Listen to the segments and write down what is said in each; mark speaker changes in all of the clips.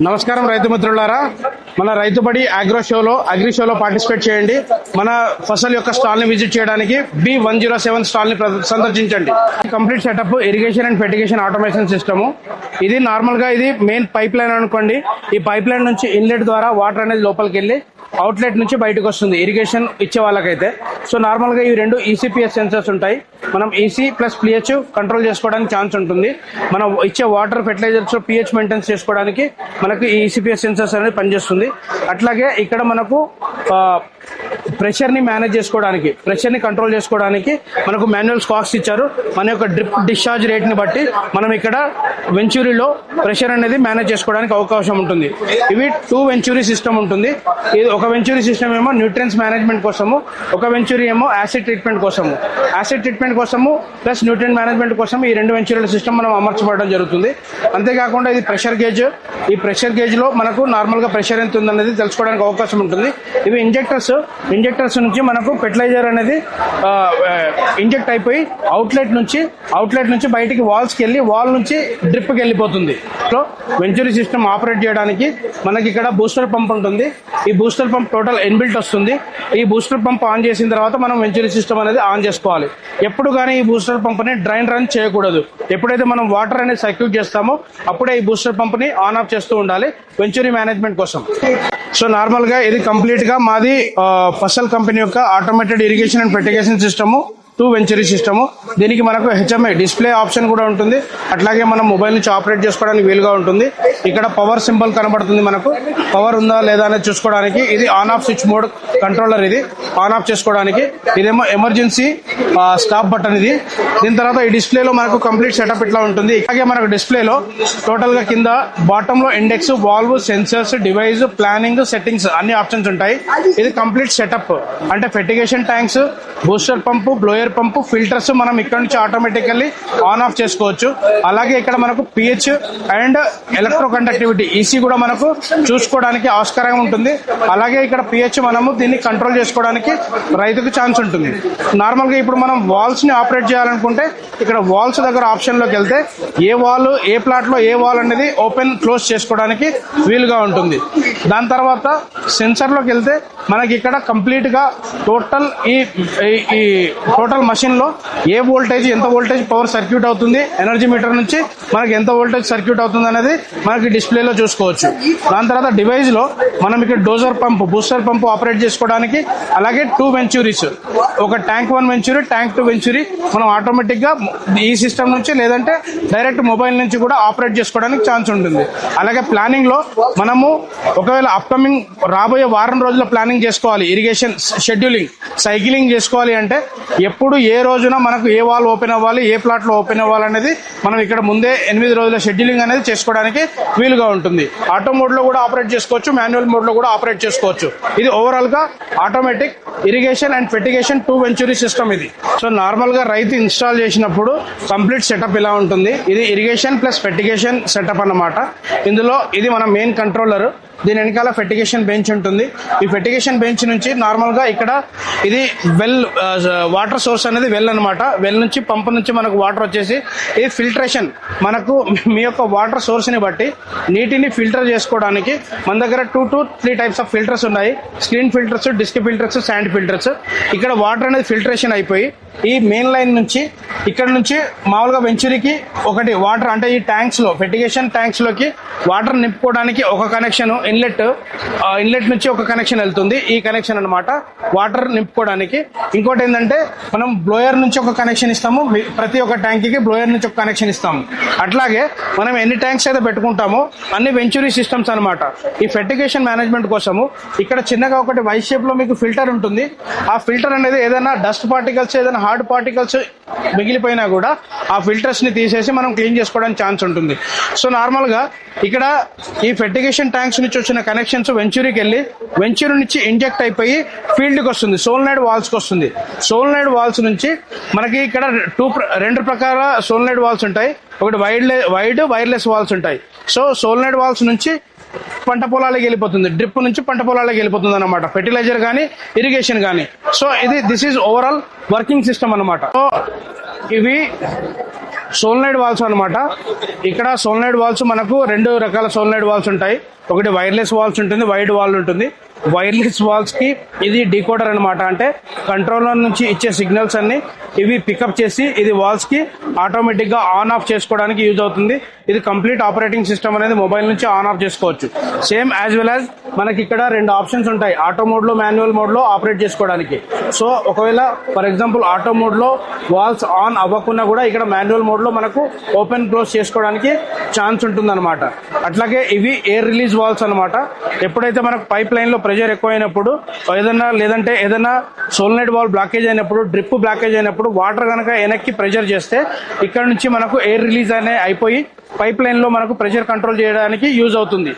Speaker 1: నమస్కారం రైతు మిత్రులారా, మన రైతుబడి అగ్రి షోలో పార్టిసిపేట్ చేయండి. మన ఫసల్ యొక్క స్టాల్ ని విజిట్ చేయడానికి B107 స్టాల్ ని సందర్శించండి. Complete setup irrigation and fertigation automation system. ఇది నార్మల్ గా ఇది మెయిన్ పైప్ లైన్ అనుకోండి. ఈ పైప్ లైన్ నుంచి ఇన్లెట్ ద్వారా వాటర్ అనేది లోపలికి వెళ్ళి అవుట్లెట్ నుంచి బయటకు వస్తుంది ఇరిగేషన్ ఇచ్చే వాళ్ళకైతే. సో నార్మల్ గా ఈ రెండు ECPS సెన్సర్స్ ఉంటాయి. మనం EC ప్లస్ pH కంట్రోల్ చేసుకోవడానికి ఛాన్స్ ఉంటుంది. మనం ఇచ్చే వాటర్ ఫెర్టిలైజర్స్ pH మెయింటైన్ చేసుకోవడానికి మనకు ఈ ECPS సెన్సర్స్ అనేది పనిచేస్తుంది. అట్లాగే ఇక్కడ మనకు ప్రెషర్ ని మేనేజ్ చేసుకోవడానికి, ప్రెషర్ ని కంట్రోల్ చేసుకోవడానికి మనకు మాన్యువల్ కాక్స్ ఇచ్చారు. మన యొక్క డ్రిప్ డిశ్చార్జ్ రేట్ ని బట్టి మనం ఇక్కడ వెంచూరీలో ప్రెషర్ అనేది మేనేజ్ చేసుకోవడానికి అవకాశం ఉంటుంది. ఇవి 2 వెంచూరీ సిస్టమ్ ఉంటుంది. ఇది ఒక వెంచూరీ సిస్టమ్ ఏమో న్యూట్రియన్స్ మేనేజ్మెంట్ కోసము, ఒక వెంచూరీ ఏమో యాసిడ్ ట్రీట్మెంట్ కోసము. యాసిడ్ ట్రీట్మెంట్ కోసము ప్లస్ న్యూట్రియన్ మేనేజ్మెంట్ కోసం ఈ 2 వెంచూరీల సిస్టమ్ మనం అమర్చబడడం జరుగుతుంది. అంతేకాకుండా ఇది ప్రెషర్ గేజ్. ఈ ప్రెషర్ గేజ్ లో మనకు నార్మల్ గా ప్రెషర్ ఎంత ఉందనేది తెలుసుకోవడానికి అవకాశం ఉంటుంది. ఇవి ఇంజెక్టర్స్ నుంచి మనకు ఫెర్టిలైజర్ అనేది ఇంజెక్ట్ అయిపోయి అవుట్లెట్ నుంచి బయటికి వాల్స్కి వెళ్ళి వాల్ నుంచి డ్రిప్కి వెళ్ళిపోతుంది. సో వెంచూరీ సిస్టమ్ ఆపరేట్ చేయడానికి మనకి ఇక్కడ బూస్టర్ పంప్ ఉంటుంది. ఈ బూస్టర్ పంప్ టోటల్ ఇన్బిల్ట్ వస్తుంది. ఈ బూస్టర్ పంప్ ఆన్ చేసిన తర్వాత మనం వెంచూరీ సిస్టమ్ అనేది ఆన్ చేసుకోవాలి. ఎప్పుడు కానీ ఈ బూస్టర్ పంప్ ని డ్రైన్ రన్ చేయకూడదు. ఎప్పుడైతే మనం వాటర్ అనేది సర్క్యూట్ చేస్తామో అప్పుడే ఈ బూస్టర్ పంప్ ని ఆన్ ఆఫ్ చేస్తూ ఉండాలి వెంచూరీ మేనేజ్మెంట్ కోసం. సో నార్మల్ గా ఇది కంప్లీట్ గా మాది ఫసల్ కంపెనీ యొక్క automated irrigation and fertigation system 2 venturi system. దీనికి మనకు HMI డిస్ప్లే ఆప్షన్ కూడా ఉంటుంది. అట్లాగే మనం మొబైల్ నుంచి ఆపరేట్ చేసుకోవడానికి వీలుగా ఉంటుంది. ఇక్కడ పవర్ సింబల్ కనబడుతుంది. మనకు పవర్ ఉందా లేదా అనేది చూసుకోవడానికి. ఇది on off switch mode controller. ఇది ఆన్ ఆఫ్ చేసుకోవడానికి. ఇదేమో ఎమర్జెన్సీ స్టాప్ బటన్. ఇది దీని తర్వాత ఈ డిస్ప్లేలో మనకు కంప్లీట్ సెటప్ ఇట్లా ఉంటుంది. అలాగే మనకు డిస్ప్లేలో టోటల్ గా కింద బాటమ్ లో index, valve, sensors, device, planning, settings అన్ని ఆప్షన్స్ ఉంటాయి. ఇది కంప్లీట్ సెటప్ అంటే ఫెర్టిగేషన్ ట్యాంక్స్, బూస్టర్ పంపు, బ్లోయర్ పంపు, ఫిల్టర్స్ మనం ఇక్కడ నుంచి ఆటోమేటికల్లీ ఆన్ ఆఫ్ చేసుకోవచ్చు. అలాగే ఇక్కడ మనకు pH and electro conductivity EC కూడా మనకు చూసుకోవడానికి ఆస్కారంగా ఉంటుంది. అలాగే ఇక్కడ pH మనము దీన్ని కంట్రోల్ చేసుకోవడానికి రైతుకు ఛాన్స్ ఉంటుంది. నార్మల్ గా ఇప్పుడు మనం వాల్స్ ని ఆపరేట్ చేయాలనుకుంటే ఇక్కడ వాల్స్ దగ్గర ఆప్షన్ లోకి వెళ్తే ఏ వాల్, ఏ ప్లాట్ లో ఏ వాల్ అనేది ఓపెన్ క్లోజ్ చేసుకోవడానికి వీలుగా ఉంటుంది. దాని తర్వాత సెన్సర్ లోకి వెళ్తే మనకి ఇక్కడ కంప్లీట్ గా టోటల్ ఈ టోటల్ మషిన్ లో ఏ వోల్టేజ్, ఎంత వోల్టేజ్ పవర్ సర్క్యూట్ అవుతుంది, ఎనర్జీ మీటర్ నుంచి మనకి ఎంత వోల్టేజ్ సర్క్యూట్ అవుతుంది అనేది మనకి డిస్ప్లేలో చూసుకోవచ్చు. దాని తర్వాత డివైస్ లో మనం ఇక్కడ dozer pump, booster pump operate చేసుకోవడానికి, అలాగే 2 వెంచూరీస్, ఒక ట్యాంక్ 1 వెంచూరీ, ట్యాంక్ 2 వెంచూరీ మనం ఆటోమేటిక్ గా ఈ సిస్టమ్ నుంచి లేదంటే డైరెక్ట్ మొబైల్ నుంచి కూడా ఆపరేట్ చేసుకోవడానికి ఛాన్స్ ఉంటుంది. అలాగే ప్లానింగ్ లో మనము ఒకవేళ అప్కమింగ్ రాబోయే వారం రోజుల ప్లానింగ్ చేసుకోవాలి, ఇరిగేషన్ షెడ్యూలింగ్, సైక్లింగ్ చేసుకోవాలి అంటే ఎప్పుడు ఏ రోజున మనకు ఏ వాల్ ఓపెన్ అవ్వాలి, ఏ ప్లాట్ లో ఓపెన్ అవ్వాలి అనేది మనం ఇక్కడ ముందే 8 రోజుల షెడ్యూలింగ్ అనేది చేసుకోవడానికి వీలుగా ఉంటుంది. ఆటో మోడ్ లో కూడా ఆపరేట్ చేసుకోవచ్చు, మాన్యువల్ మోడ్ లో కూడా ఆపరేట్ చేసుకోవచ్చు. ఇది ఓవరాల్ గా automatic irrigation and fertigation 2 venturi system ఇది. సో నార్మల్ గా రైతు ఇన్స్టాల్ చేసినప్పుడు కంప్లీట్ సెటప్ ఇలా ఉంటుంది. ఇది ఇరిగేషన్ ప్లస్ ఫెర్టిగేషన్ సెటప్ అన్నమాట. ఇందులో ఇది మన మెయిన్ కంట్రోలర్. దీని వెనకాల ఫెర్టిగేషన్ బెంచ్ ఉంటుంది. ఈ ఫెర్టిగేషన్ బెంచ్ నుంచి నార్మల్ గా ఇక్కడ ఇది వెల్ వాటర్ సోర్స్ అనేది వెల్ అనమాట. వెల్ నుంచి పంప్ నుంచి మనకు వాటర్ వచ్చేసి ఈ ఫిల్టరేషన్ మనకు మీ యొక్క వాటర్ సోర్స్ ని బట్టి నీటిని ఫిల్టర్ చేసుకోవడానికి మన దగ్గర 2 to 3 టైప్స్ ఆఫ్ ఫిల్టర్స్ ఉన్నాయి. Screen filters, disc filters, sand filters. ఇక్కడ వాటర్ అనేది ఫిల్టరేషన్ అయిపోయి ఈ మెయిన్ లైన్ నుంచి ఇక్కడ నుంచి మామూలుగా వెంచూరీకి ఒకటి వాటర్ అంటే ఈ ట్యాంక్స్ లో, ఫెర్టిగేషన్ ట్యాంక్స్ లోకి వాటర్ నింపుకోవడానికి ఒక కనెక్షన్, ఇన్లెట్ నుంచి ఒక కనెక్షన్ వెళ్తుంది. ఈ కనెక్షన్ అన్నమాట వాటర్ నింపుకోవడానికి. ఇంకోటి ఏంటంటే మనం బ్లోయర్ నుంచి ఒక కనెక్షన్ ఇస్తాము. ప్రతి ఒక్క ట్యాంక్ కి బ్లోయర్ నుంచి ఒక కనెక్షన్ ఇస్తాము. అట్లాగే మనం ఎన్ని ట్యాంక్స్ అయితే పెట్టుకుంటామో అన్ని వెంచూరీ సిస్టమ్స్ అనమాట. ఈ ఫెర్టిగేషన్ మేనేజ్మెంట్ కోసము ఇక్కడ చిన్నగా ఒకటి వై షేప్ లో మీకు ఫిల్టర్ ఉంటుంది. ఆ ఫిల్టర్ అనేది ఏదైనా డస్ట్ పార్టికల్స్, ఏదైనా హార్డ్ పార్టికల్స్ మిగిలిపోయినా కూడా ఆ ఫిల్టర్స్ ని తీసేసి మనం క్లీన్ చేసుకోవడానికి ఛాన్స్ ఉంటుంది. సో నార్మల్ గా ఇక్కడ ఈ ఫెర్టిగేషన్ ట్యాంక్స్ నుంచి వచ్చిన కనెక్షన్స్ వెంచూరీకి వెళ్ళి వెంచూరీ నుంచి ఇంజెక్ట్ అయిపోయి ఫీల్డ్ కి వస్తుంది, సోలనాయిడ్ వాల్స్ కి వస్తుంది. సోలనాయిడ్ వాల్స్ నుంచి మనకి ఇక్కడ 2 ప్రకార సోలనాయిడ్ వాల్స్ ఉంటాయి. ఒకటి వైడ్ వైర్లెస్ వాల్స్ ఉంటాయి. సో సోలనాయిడ్ వాల్స్ నుంచి పంట పొలాలకు వెళ్ళిపోతుంది, డ్రిప్ నుంచి పంట పొలాలకు వెళ్ళిపోతుంది అనమాట, ఫెర్టిలైజర్ కానీ ఇరిగేషన్ కానీ. So this is overall working system అనమాట. సో ఇవి సోలనాయిడ్ వాల్స్ అన్నమాట. ఇక్కడ సోలనాయిడ్ వాల్స్ మనకు 2 రకాల సోలనాయిడ్ వాల్స్ ఉంటాయి. ఒకటి వైర్లెస్ వాల్స్ ఉంటుంది, వైడ్ వాల్ ఉంటుంది. వైర్లెస్ వాల్స్ కి ఇది డీకోడర్ అన్నమాట. అంటే కంట్రోలర్ నుంచి ఇచ్చే సిగ్నల్స్ అన్ని ఇవి పికప్ చేసి ఇది వాల్స్ కి ఆటోమేటిక్ గా ఆన్ ఆఫ్ చేసుకోవడానికి యూజ్ అవుతుంది. ఇది కంప్లీట్ ఆపరేటింగ్ సిస్టమ్ అనేది మొబైల్ నుంచి ఆన్ ఆఫ్ చేసుకోవచ్చు. సేమ్ యాజ్ వెల్ యాజ్ మనకి ఇక్కడ 2 ఆప్షన్స్ ఉంటాయి, ఆటో మోడ్ లో, మాన్యువల్ మోడ్ లో ఆపరేట్ చేసుకోవడానికి. సో ఒకవేళ ఫర్ ఎగ్జాంపుల్ ఆటో మోడ్ లో వాల్స్ ఆన్ అవ్వకుండా కూడా ఇక్కడ మాన్యువల్ మోడ్ లో మనకు ఓపెన్ క్లోజ్ చేసుకోవడానికి ఛాన్స్ ఉంటుంది అనమాట. అట్లాగే ఇవి ఎయిర్ రిలీజ్ వాల్స్ అనమాట. ఎప్పుడైతే మనకు పైప్ లైన్ లో ప్రెషర్ ఎక్కువైనప్పుడు ఏదైనా సోలనాయిడ్ వాల్ బ్లాకేజ్ అయినప్పుడు, డ్రిప్ బ్లాకేజ్ అయినప్పుడు వాటర్ కనుక వెనక్కి ప్రెషర్ చేస్తే ఇక్కడ నుంచి మనకు ఎయిర్ రిలీజ్ అయిపోయి పైప్ లైన్ లో మనకు ప్రెషర్ కంట్రోల్ చేయడానికి యూజ్ అవుతుంది.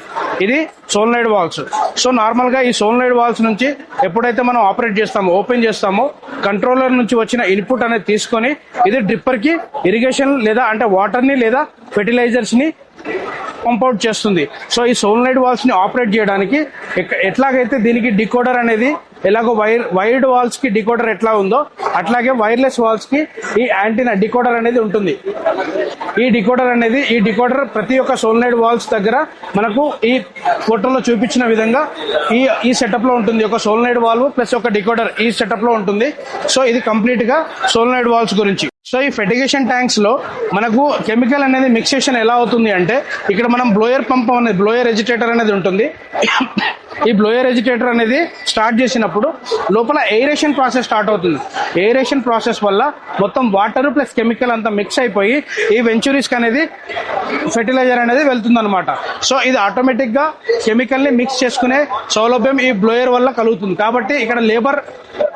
Speaker 1: ఇది సోలనాయిడ్ వాల్స్. సో నార్మల్ గా ఈ సోలనాయిడ్ వాల్స్ నుంచి ఎప్పుడైతే మనం ఆపరేట్ చేస్తామో, ఓపెన్ చేస్తామో, కంట్రోలర్ నుంచి వచ్చిన ఇన్పుట్ అనేది తీసుకొని ఇది డ్రిప్పర్ కి ఇరిగేషన్ లేదా అంటే వాటర్ ని లేదా ఫెర్టిలైజర్స్ ని పంపౌట్ చేస్తుంది. సో ఈ సోలనాయిడ్ వాల్స్ ని ఆపరేట్ చేయడానికి ఎట్లాగైతే దీనికి డికోడర్ అనేది ఎలాగో వైర్డ్ వాల్స్ కి డికోడర్ ఎట్లా ఉందో అట్లాగే వైర్లెస్ వాల్స్ కి ఈ యాంటీనా డికోడర్ అనేది ఉంటుంది. ఈ డికోడర్ ప్రతి ఒక్క సోలనాయిడ్ వాల్స్ దగ్గర మనకు ఈ ఫోటోలో చూపించిన విధంగా ఈ సెటప్ లో ఉంటుంది. ఒక సోలనాయిడ్ వాల్వ్ ప్లస్ ఒక డికోడర్ ఈ సెటప్ లో ఉంటుంది. సో ఇది కంప్లీట్ గా సోలనాయిడ్ వాల్స్ గురించి. సో ఈ ఫెర్టిగేషన్ ట్యాంక్స్ లో మనకు కెమికల్ అనేది మిక్సేషన్ ఎలా అవుతుంది అంటే ఇక్కడ మనం బ్లోయర్ పంప్ అనేది, బ్లోయర్ ఎజిటేటర్ అనేది ఉంటుంది. ఈ బ్లోయర్ ఎజిటేటర్ అనేది స్టార్ట్ చేసినప్పుడు లోపల ఎయిరేషన్ ప్రాసెస్ స్టార్ట్ అవుతుంది. ఎయిరేషన్ ప్రాసెస్ వల్ల మొత్తం వాటర్ ప్లస్ కెమికల్ అంతా మిక్స్ అయిపోయి ఈ వెంచురీస్ అనేది ఫెర్టిలైజర్ అనేది వెళ్తుంది అనమాట. సో ఇది ఆటోమేటిక్ గా కెమికల్ ని మిక్స్ చేసుకునే సౌలభ్యం ఈ బ్లోయర్ వల్ల కలుగుతుంది. కాబట్టి ఇక్కడ లేబర్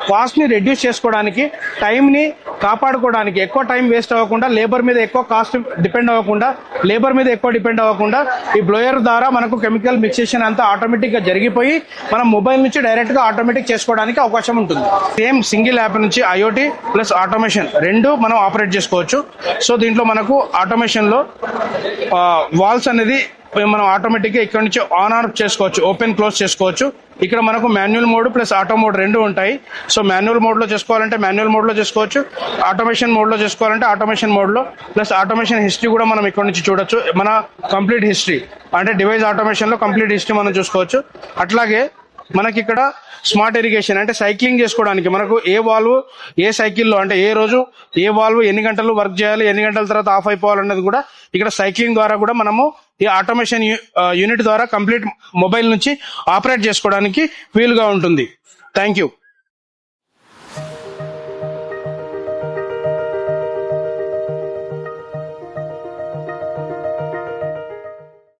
Speaker 1: కాస్ట్ ని రెడ్యూస్ చేసుకోవడానికి, టైం ని కాపాడుకోవడానికి, ఎక్కువ టైం వేస్ట్ అవ్వకుండా, లేబర్ మీద ఎక్కువ కాస్ట్ డిపెండ్ అవ్వకుండా ఈ బ్లోయర్ ద్వారా మనకు కెమికల్ మిక్సేషన్ అంతా ఆటోమేటిక్ గా జరిగిపోయి మనం మొబైల్ నుంచి డైరెక్ట్ గా ఆటోమేటిక్ చేసుకోవడానికి అవకాశం ఉంటుంది. సేమ్ సింగిల్ యాప్ నుంచి ఐఓటీ ప్లస్ ఆటోమేషన్ 2 మనం ఆపరేట్ చేసుకోవచ్చు. సో దీంట్లో మనకు ఆటోమేషన్ లో వాల్స్ అనేది మనం ఆటోమేటిక్ గా ఇక్కడ నుంచి ఆన్ ఆఫ్ చేసుకోవచ్చు, ఓపెన్ క్లోజ్ చేసుకోవచ్చు. ఇక్కడ మనకు manual mode plus auto mode 2 ఉంటాయి. సో మాన్యువల్ మోడ్ లో చేసుకోవాలంటే మాన్యువల్ మోడ్ లో చేసుకోవచ్చు, ఆటోమేషన్ మోడ్ లో చేసుకోవాలంటే ఆటోమేషన్ మోడ్ లో. ప్లస్ ఆటోమేషన్ హిస్టరీ కూడా మనం ఇక్కడ నుంచి చూడొచ్చు, మన కంప్లీట్ హిస్టరీ అంటే డివైస్ ఆటోమేషన్ లో కంప్లీట్ హిస్టరీ మనం చూసుకోవచ్చు. అట్లాగే మనకి ఇక్కడ స్మార్ట్ ఇరిగేషన్ అంటే సైక్లింగ్ చేసుకోవడానికి మనకు ఏ వాల్వ్ ఏ సైకిల్లో అంటే ఏ రోజు ఏ వాల్వ్ ఎన్ని గంటలు వర్క్ చేయాలి, ఎన్ని గంటల తర్వాత ఆఫ్ అయిపోవాలన్నది కూడా ఇక్కడ సైక్లింగ్ ద్వారా కూడా మనము ఈ ఆటోమేషన్ యూనిట్ ద్వారా కంప్లీట్ మొబైల్ నుంచి ఆపరేట్ చేసుకోవడానికి వీలుగా ఉంటుంది. Thank you.